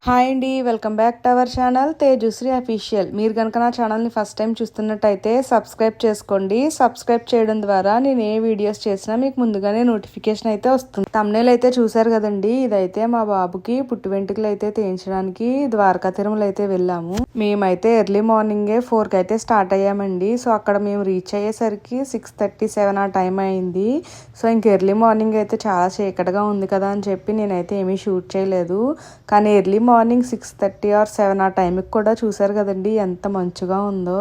Hi అండి, welcome back to our channel Tejasri official. మీరు కనుక నా ఛానల్ని ఫస్ట్ టైం చూస్తున్నట్టయితే సబ్స్క్రైబ్ చేసుకోండి. సబ్స్క్రైబ్ చేయడం ద్వారా నేను ఏ వీడియోస్ చేసినా మీకు ముందుగానే నోటిఫికేషన్ అయితే వస్తుంది. తమ్నేల్ అయితే చూసారు కదండి, ఇదైతే మా బాబుకి పుట్టు వెంట్రుకలు అయితే తీయించడానికి ద్వారకా తిరుమల అయితే వెళ్ళాము. మేమైతే ఎర్లీ మార్నింగే 4కి అయితే స్టార్ట్ అయ్యామండి. సో అక్కడ మేము రీచ్ అయ్యేసరికి 6:37 ఆ టైం అయింది. సో ఇంక ఎర్లీ మార్నింగ్ అయితే చాలా చీకటిగా ఉంది కదా అని చెప్పి నేనైతే ఏమీ షూట్ చేయలేదు. కానీ ఎర్లీ మార్నింగ్ 6:30 or 7 ఆ టైంకి కూడా చూసారు కదండి ఎంత మంచుగా ఉందో.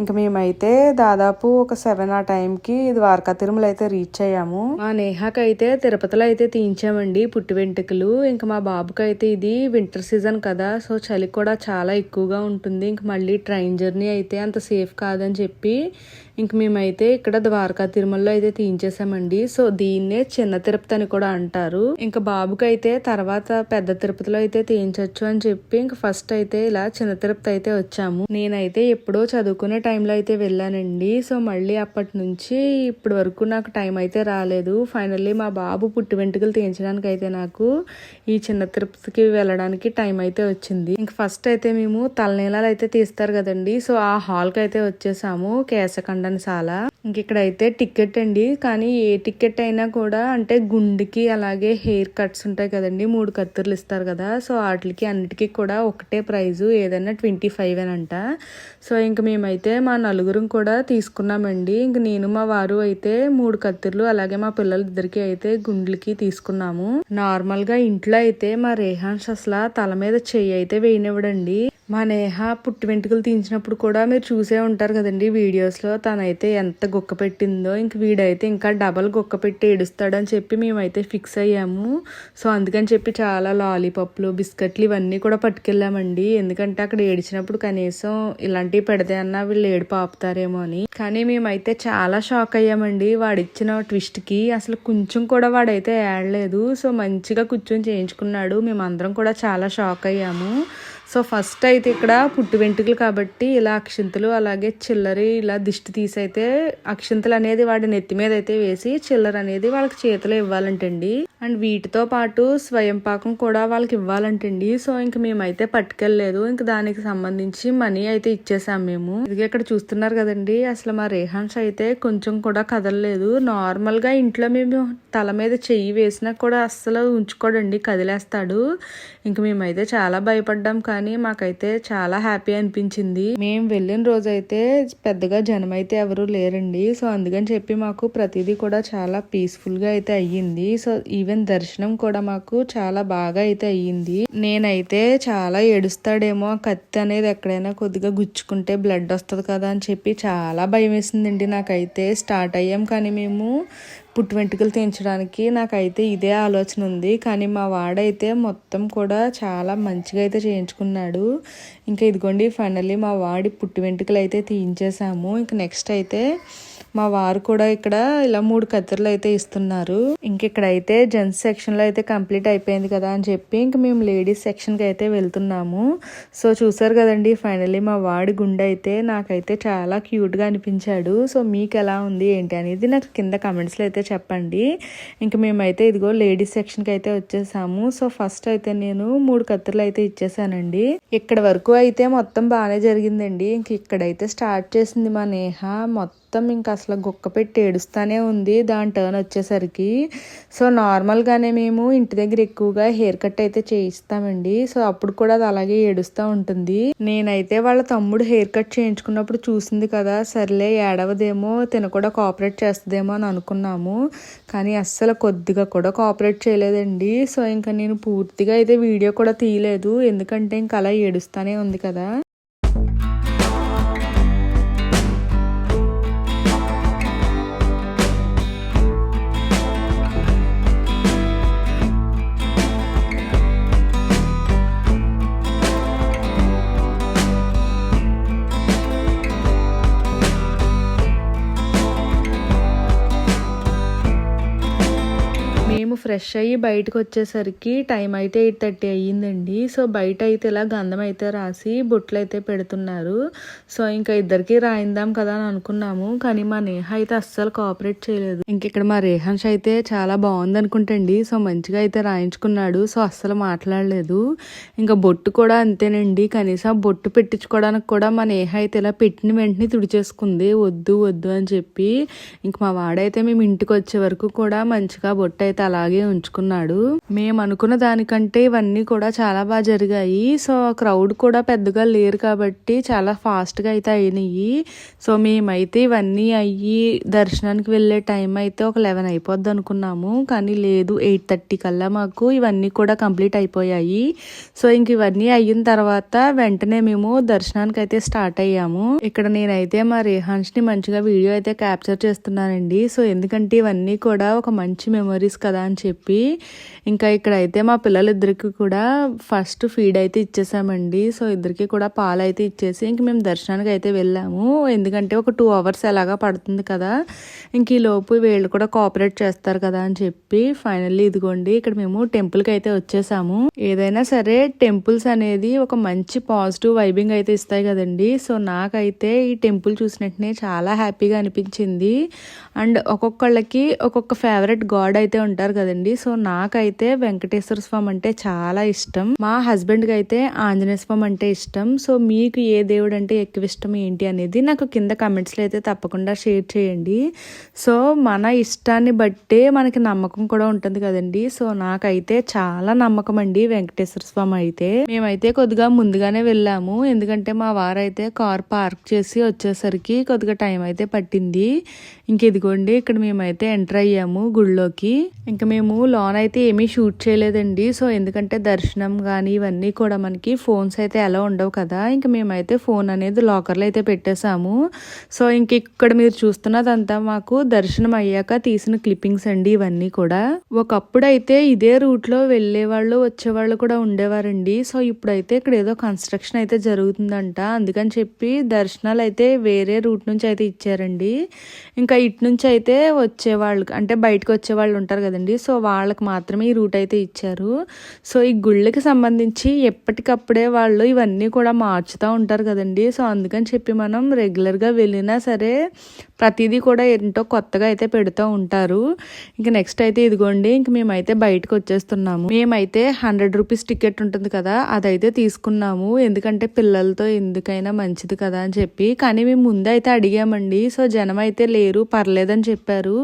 ఇంక మేమైతే దాదాపు ఒక 7 ఆ టైంకి ద్వారకా తిరుమల అయితే రీచ్ అయ్యాము. మా నేహాకి అయితే తిరుపతిలో అయితే తీయించామండి పుట్టి వెంట్రుకలు. ఇంకా మా బాబుకి అయితే ఇది వింటర్ సీజన్ కదా, సో చలి కూడా చాలా ఎక్కువగా ఉంటుంది. ఇంక మళ్ళీ ట్రైన్ జర్నీ అయితే అంత సేఫ్ కాదని చెప్పి ఇంక మేమైతే ఇక్కడ ద్వారకా తిరుమలలో అయితే తీయించేసామండి. సో దీన్నే చిన్న తిరుపతి అని కూడా అంటారు. ఇంకా బాబుకి అయితే తర్వాత పెద్ద తిరుపతిలో అయితే తీయించవచ్చు అని చెప్పి ఇంక ఫస్ట్ అయితే ఇలా చిన్న తిరుపతి అయితే వచ్చాము. నేనైతే ఎప్పుడో చదువుకునే టైంలో అయితే వెళ్ళానండి. సో మళ్ళీ అప్పటి నుంచి ఇప్పటి వరకు నాకు టైం అయితే రాలేదు. ఫైనల్లీ మా బాబు పుట్టి వెంట్రుకలు తీయించడానికి అయితే నాకు ఈ చిన్న తిరుపతికి వెళ్ళడానికి టైం అయితే వచ్చింది. ఇంక ఫస్ట్ అయితే మేము తలనీలాలు అయితే తీస్తారు కదండి, సో ఆ హాల్కి అయితే వచ్చేసాము, కేశఖండన శాల. ఇంక ఇక్కడైతే టికెట్ అండి, కానీ ఏ టికెట్ అయినా కూడా అంటే గుండెకి అలాగే హెయిర్ కట్స్ ఉంటాయి కదండి, 3 కత్తిర్లు ఇస్తారు కదా, సో వాటికి అన్నిటికీ కూడా ఒకటే ప్రైజు, ఏదైనా 25 అని అంట. సో ఇంక మేమైతే మా నలుగురం కూడా తీసుకున్నామండి. ఇంక నేను మా వారు అయితే 3 కత్తిర్లు అలాగే మా పిల్లలిద్దరికి అయితే గుండ్లకి తీసుకున్నాము. నార్మల్ గా ఇంట్లో అయితే మా రేహాన్స్ అసలు తల మీద చెయ్యి అయితే వేయనివ్వడండి. మా నేహ పుట్టి వెంట్రుకలు తీయించినప్పుడు కూడా మీరు చూసే ఉంటారు కదండి వీడియోస్ లో, తనైతే ఎంత గుక్క పెట్టిందో. ఇంక వీడైతే ఇంకా డబల్ గుక్క పెట్టి ఏడుస్తాడని చెప్పి మేమైతే ఫిక్స్ అయ్యాము. సో అందుకని చెప్పి చాలా లాలీపాప్లు బిస్కెట్లు ఇవన్నీ కూడా పట్టుకెళ్ళామండి. ఎందుకంటే అక్కడ ఏడిచినప్పుడు కనీసం ఇలాంటివి పెడితే అన్నా వీళ్ళు ఏడుపు ఆపుతారేమో అని. కానీ మేమైతే చాలా షాక్ అయ్యామండి వాడిచ్చిన ట్విస్ట్ కి. అసలు కొంచెం కూడా వాడైతే ఏడలేదు. సో మంచిగా కూర్చొని చేయించుకున్నాడు. మేమందరం కూడా చాలా షాక్ అయ్యాము. సో ఫస్ట్ అయితే ఇక్కడ పుట్టి వెంట్రుకలు కాబట్టి ఇలా అక్షింతలు అలాగే చిల్లరి ఇలా దిష్టి తీసైతే అక్షింతలు అనేది వాడి నెత్తి మీద అయితే వేసి చిల్లర అనేది వాళ్ళకి చేతిలో ఇవ్వాలంటండి. అండ్ వీటితో పాటు స్వయం పాకం కూడా వాళ్ళకి ఇవ్వాలంటండి. సో ఇంక మేమైతే పట్టుకెళ్ళలేదు. ఇంక దానికి సంబంధించి మనీ అయితే ఇచ్చేసాం మేము. ఇది ఇక్కడ చూస్తున్నారు కదండి, అసలు మా రేహాన్స్ అయితే కొంచెం కూడా కదలలేదు. నార్మల్ గా ఇంట్లో మేము తల మీద చెయ్యి వేసినా కూడా అస్సలు ఉంచుకోడండి, కదిలేస్తాడు. ఇంక మేమైతే చాలా భయపడ్డాం, కానీ మాకైతే చాలా హ్యాపీ అనిపించింది. మేము వెళ్ళిన రోజైతే పెద్దగా జనం అయితే ఎవరు లేరండి. సో అందుకని చెప్పి మాకు ప్రతిదీ కూడా చాలా పీస్ఫుల్ గా అయితే అయ్యింది. సో ఈవెన్ దర్శనం కూడా మాకు చాలా బాగా అయితే అయ్యింది. నేనైతే చాలా ఏడుస్తాడేమో, కత్తి అనేది ఎక్కడైనా కొద్దిగా గుచ్చుకుంటే బ్లడ్ వస్తుంది కదా అని చెప్పి చాలా భయం వేసిందండి నాకైతే. స్టార్ట్ అయ్యాం కానీ మేము పుట్టి వెంట్రుకలు తీయించడానికి నాకైతే ఇదే ఆలోచన ఉంది. కానీ మా వాడైతే మొత్తం కూడా చాలా మంచిగా అయితే చేయించుకున్నాడు. ఇంకా ఇదిగోండి ఫైనల్లీ మా వాడి పుట్టి వెంట్రుకలు అయితే తీయించేసాము. ఇంక నెక్స్ట్ అయితే మా వారు కూడా ఇక్కడ ఇలా 3 కత్తిర్లు అయితే ఇస్తున్నారు. ఇంక ఇక్కడైతే జెంట్స్ సెక్షన్ లో అయితే కంప్లీట్ అయిపోయింది కదా అని చెప్పి ఇంక మేము లేడీస్ సెక్షన్ కి అయితే వెళ్తున్నాము. సో చూసారు కదండి, ఫైనల్లీ మా వాడి గుండె అయితే నాకైతే చాలా క్యూట్ గా అనిపించాడు. సో మీకు ఎలా ఉంది ఏంటి అనేది నాకు కింద కమెంట్స్ లో అయితే చెప్పండి. ఇంక మేమైతే ఇదిగో లేడీస్ సెక్షన్ కి అయితే వచ్చేసాము. సో ఫస్ట్ అయితే నేను 3 కత్తిర్లు అయితే ఇచ్చేసానండి. ఇక్కడ వరకు అయితే మొత్తం బాగానే జరిగిందండి. ఇంక ఇక్కడైతే స్టార్ట్ చేసింది మా నేహ. మొత్తం ఇంకా అసలు గుక్క పెట్టి ఏడుస్తానే ఉంది దాని టర్న్ వచ్చేసరికి. సో నార్మల్ గానే మేము ఇంటి దగ్గర ఎక్కువగా హెయిర్ కట్ అయితే చేయిస్తామండి. సో అప్పుడు కూడా అది అలాగే ఏడుస్తూ ఉంటుంది. నేనైతే వాళ్ళ తమ్ముడు హెయిర్ కట్ చేయించుకున్నప్పుడు చూసింది కదా, సర్లే ఏడవదేమో తిన కూడా కోఆపరేట్ చేస్తుందేమో అని అనుకున్నాము. కానీ అస్సలు కొద్దిగా కూడా కోఆపరేట్ చేయలేదండి. సో ఇంకా నేను పూర్తిగా అయితే వీడియో కూడా తీయలేదు, ఎందుకంటే ఇంకా అలా ఏడుస్తానే ఉంది కదా. మేము ఫ్రెష్ అయ్యి బయటకు వచ్చేసరికి టైం అయితే 8:30 అయ్యిందండి. సో బయట అయితే ఇలా గంధం అయితే రాసి బొట్లు అయితే పెడుతున్నారు. సో ఇంకా ఇద్దరికి రాయిందాం కదా అని అనుకున్నాము, కానీ మా నేహ అయితే అస్సలు కోఆపరేట్ చేయలేదు. ఇక్కడ మా రేహాన్ష్ అయితే చాలా బాగుంది అనుకుంటండి. సో మంచిగా అయితే రాయించుకున్నాడు. సో అస్సలు మాట్లాడలేదు. ఇంకా బొట్టు కూడా అంతేనండి, కనీసం బొట్టు పెట్టించుకోవడానికి కూడా మా నేహ అయితే ఇలా పెట్టిన వెంటనే తుడిచేసుకుంది, వద్దు వద్దు అని చెప్పి. ఇంక మా వాడైతే మేము ఇంటికి వచ్చే వరకు కూడా మంచిగా బొట్టు అయితే అలాగే ఉంచుకున్నాడు. మేము అనుకున్న దానికంటే ఇవన్నీ కూడా చాలా బాగా జరిగాయి. సో క్రౌడ్ కూడా పెద్దగా లేరు కాబట్టి చాలా ఫాస్ట్ గా అయితే అయినాయి. సో మేమైతే ఇవన్నీ అయ్యి దర్శనానికి వెళ్ళే టైం అయితే ఒక 11 అయిపోద్ది అనుకున్నాము, కానీ లేదు 8:30 కల్లా మాకు ఇవన్నీ కూడా కంప్లీట్ అయిపోయాయి. సో ఇంక ఇవన్నీ అయిన తర్వాత వెంటనే మేము దర్శనానికి అయితే స్టార్ట్ అయ్యాము. ఇక్కడ నేనైతే మా రేహాన్స్ ని మంచిగా వీడియో అయితే క్యాప్చర్ చేస్తున్నానండి. సో ఎందుకంటే ఇవన్నీ కూడా ఒక మంచి మెమరీస్ కదా అని చెప్పి. ఇంకా ఇక్కడైతే మా పిల్లలిద్దరికి కూడా ఫస్ట్ ఫీడ్ అయితే ఇచ్చేసామండి. సో ఇద్దరికి కూడా పాలు అయితే ఇచ్చేసి ఇంక మేము దర్శనానికి అయితే వెళ్ళాము. ఎందుకంటే ఒక 2 అవర్స్ ఎలాగా పడుతుంది కదా, ఇంక ఈ లోపు వీళ్ళు కూడా కోఆపరేట్ చేస్తారు కదా అని చెప్పి ఫైనల్లీ ఇదిగోండి ఇక్కడ మేము టెంపుల్కి అయితే వచ్చేసాము. ఏదైనా సరే టెంపుల్స్ అనేది ఒక మంచి పాజిటివ్ వైబింగ్ అయితే ఇస్తాయి కదండి. సో నాకైతే ఈ టెంపుల్ చూసినట్టునే చాలా హ్యాపీగా అనిపించింది. అండ్ ఒక్కొక్కళ్ళకి ఒక్కొక్క ఫేవరెట్ గాడ్ అయితే ఉంటారు కదండి. సో నాకైతే వెంకటేశ్వర స్వామి అంటే చాలా ఇష్టం. మా హస్బెండ్ కి అయితే ఆంజనేయ స్వామి అంటే ఇష్టం. సో మీకు ఏ దేవుడు అంటే ఎక్కువ ఇష్టం ఏంటి అనేది నాకు కింద కమెంట్స్ లో అయితే తప్పకుండా షేర్ చేయండి. సో మన ఇష్టాన్ని బట్టే మనకి నమ్మకం కూడా ఉంటుంది కదండి. సో నాకైతే చాలా నమ్మకం అండి వెంకటేశ్వర స్వామి అయితే. మేమైతే కొద్దిగా ముందుగానే వెళ్ళాము, ఎందుకంటే మా వారైతే కార్ పార్క్ చేసి వచ్చేసరికి కొద్దిగా టైం అయితే పట్టింది. ఇంక ఇదిగోండి ఇక్కడ మేమైతే ఎంటర్ అయ్యాము గుళ్ళోకి. ఇంకా మేము లోన్ అయితే ఏమీ షూట్ చేయలేదండి. సో ఎందుకంటే దర్శనం కానీ ఇవన్నీ కూడా మనకి ఫోన్స్ అయితే ఎలా ఉండవు కదా, ఇంకా మేమైతే ఫోన్ అనేది లాకర్లో అయితే పెట్టేశాము. సో ఇంక ఇక్కడ మీరు చూస్తున్నదంతా మాకు దర్శనం అయ్యాక తీసిన క్లిప్పింగ్స్ అండి ఇవన్నీ కూడా. ఒకప్పుడు అయితే ఇదే రూట్ లో వెళ్లే వాళ్ళు వచ్చేవాళ్ళు కూడా ఉండేవారండి. సో ఇప్పుడైతే ఇక్కడ ఏదో కన్స్ట్రక్షన్ అయితే జరుగుతుందంట, అందుకని చెప్పి దర్శనాలు అయితే వేరే రూట్ నుంచి అయితే ఇచ్చారండి. ఇంకా ఇటు నుంచి అయితే వచ్చేవాళ్ళు అంటే బయటకు వచ్చే వాళ్ళు ఉంటారు కదండి, సో వాళ్ళకి మాత్రమే ఈ రూట్ అయితే ఇచ్చారు. సో ఈ గుళ్ళకి సంబంధించి ఎప్పటికప్పుడే వాళ్ళు ఇవన్నీ కూడా మార్చుతూ ఉంటారు కదండి. సో అందుకని చెప్పి మనం రెగ్యులర్గా వెళ్ళినా సరే ప్రతిదీ కూడా ఏంటో కొత్తగా అయితే పెడుతూ ఉంటారు. ఇంకా నెక్స్ట్ అయితే ఇదిగోండి ఇంక మేమైతే బయటకు వచ్చేస్తున్నాము. మేమైతే 100 రూపీస్ టికెట్ ఉంటుంది కదా, అదైతే తీసుకున్నాము. ఎందుకంటే పిల్లలతో ఎందుకైనా మంచిది కదా అని చెప్పి. కానీ మేము ముందే అయితే అడిగామండి. సో జనం అయితే లేరు, పర్లేదని చెప్పారు.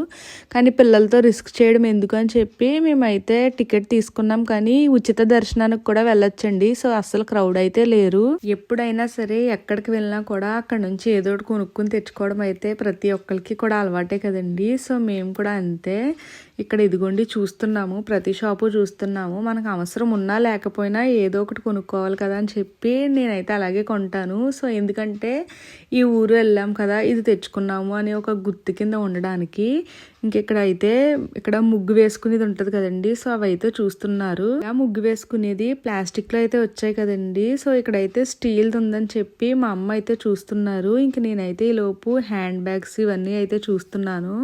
కానీ పిల్లలతో రిస్క్ చేయడం ఎందుకు అని చెప్పి మేమైతే టికెట్ తీసుకున్నాం. కానీ ఉచిత దర్శనానికి కూడా వెళ్ళొచ్చండి. సో అస్సలు క్రౌడ్ అయితే లేరు. ఎప్పుడైనా సరే ఎక్కడికి వెళ్ళినా కూడా అక్కడ నుంచి ఏదో ఒకటి కొనుక్కుని తెచ్చుకోవడం అయితే ప్రతి ఒక్కరికి కూడా అలవాటే కదండి. సో మేము కూడా అంతే. ఇక్కడ ఇదిగోండి చూస్తున్నాము, ప్రతి షాపు చూస్తున్నాము. మనకు అవసరం ఉన్నా లేకపోయినా ఏదో ఒకటి కొనుక్కోవాలి కదా అని చెప్పి నేనైతే అలాగే కొంటాను. సో ఎందుకంటే ఈ ఊరు వెళ్ళాం కదా, ఇది తెచ్చుకున్నాము అని ఒక గుర్తు కింద ఉండడానికి. ఇంకెక్కడ అయితే ఇక్కడ ముగ్గు వేసుకునేది ఉంటుంది కదండి, సో అవైతే చూస్తున్నారు. ఆ ముగ్గు వేసుకునేది ప్లాస్టిక్ లో అయితే వచ్చాయి కదండి. సో ఇక్కడైతే స్టీల్ ఉందని చెప్పి మా అమ్మ అయితే చూస్తున్నారు. ఇంక నేనైతే ఈ లోపు హ్యాండ్ బ్యాగ్స్ ఇవన్నీ అయితే చూస్తున్నాను.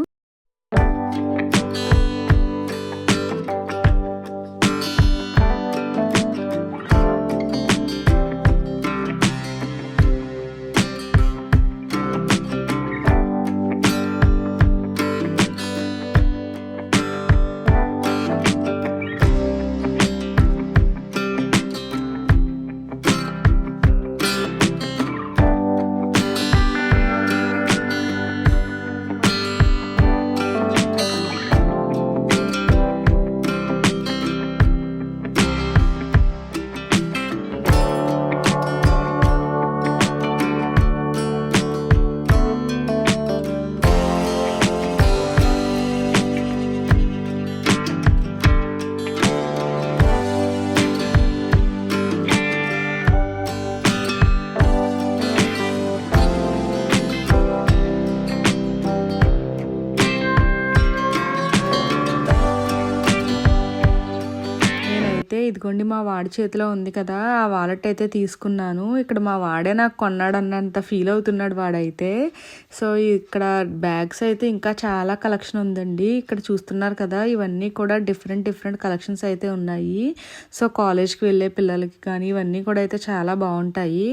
ఇదిగోండి మా వాడి చేతిలో ఉంది కదా, ఆ వాలెట్ అయితే తీసుకున్నాను. ఇక్కడ మా వాడే నాకు కొన్నాడు అన్నంత ఫీల్ అవుతున్నాడు వాడైతే. సో ఇక్కడ బ్యాగ్స్ అయితే ఇంకా చాలా కలెక్షన్ ఉందండి. ఇక్కడ చూస్తున్నారు కదా, ఇవన్నీ కూడా డిఫరెంట్ కలెక్షన్స్ అయితే ఉన్నాయి. సో కాలేజ్కి వెళ్ళే పిల్లలకి కానీ ఇవన్నీ కూడా అయితే చాలా బాగుంటాయి.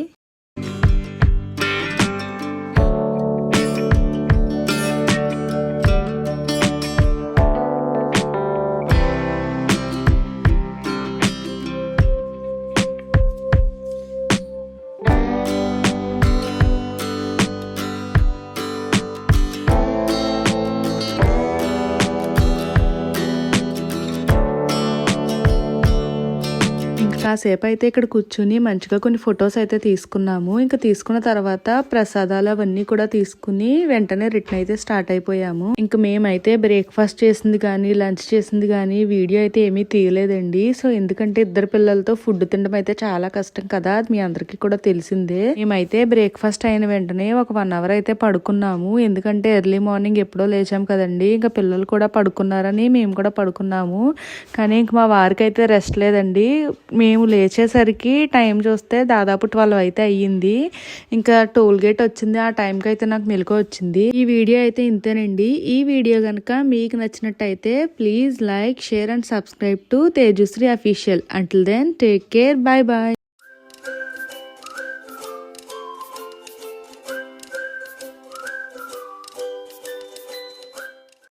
కాసేపు అయితే ఇక్కడ కూర్చుని మంచిగా కొన్ని ఫొటోస్ అయితే తీసుకున్నాము. ఇంకా తీసుకున్న తర్వాత ప్రసాదాలు అవన్నీ కూడా తీసుకుని వెంటనే రిటర్న్ అయితే స్టార్ట్ అయిపోయాము. ఇంకా మేమైతే బ్రేక్ఫాస్ట్ చేసింది కానీ లంచ్ చేసింది కానీ వీడియో అయితే ఏమీ తీయలేదండి. సో ఎందుకంటే ఇద్దరు పిల్లలతో ఫుడ్ తినడం అయితే చాలా కష్టం కదా, అది మీ అందరికీ కూడా తెలిసిందే. మేమైతే బ్రేక్ఫాస్ట్ అయిన వెంటనే ఒక 1 అవర్ అయితే పడుకున్నాము. ఎందుకంటే ఎర్లీ మార్నింగ్ ఎప్పుడో లేచాం కదండి, ఇంకా పిల్లలు కూడా పడుకున్నారని మేము కూడా పడుకున్నాము. కానీ ఇంక మా వారికి అయితే రెస్ట్ లేదండి. మేము లేచేసరికి టైం చూస్తే దాదాపు 12 అయితే అయ్యింది. ఇంకా టోల్ గేట్ వచ్చింది, ఆ టైంకి అయితే నాకు మెలకు వచ్చింది. ఈ వీడియో అయితే ఇంతేనండి. ఈ వీడియో కనుక మీకు నచ్చినట్టయితే please like, share and subscribe to Tejashree official. Until then take care, bye bye.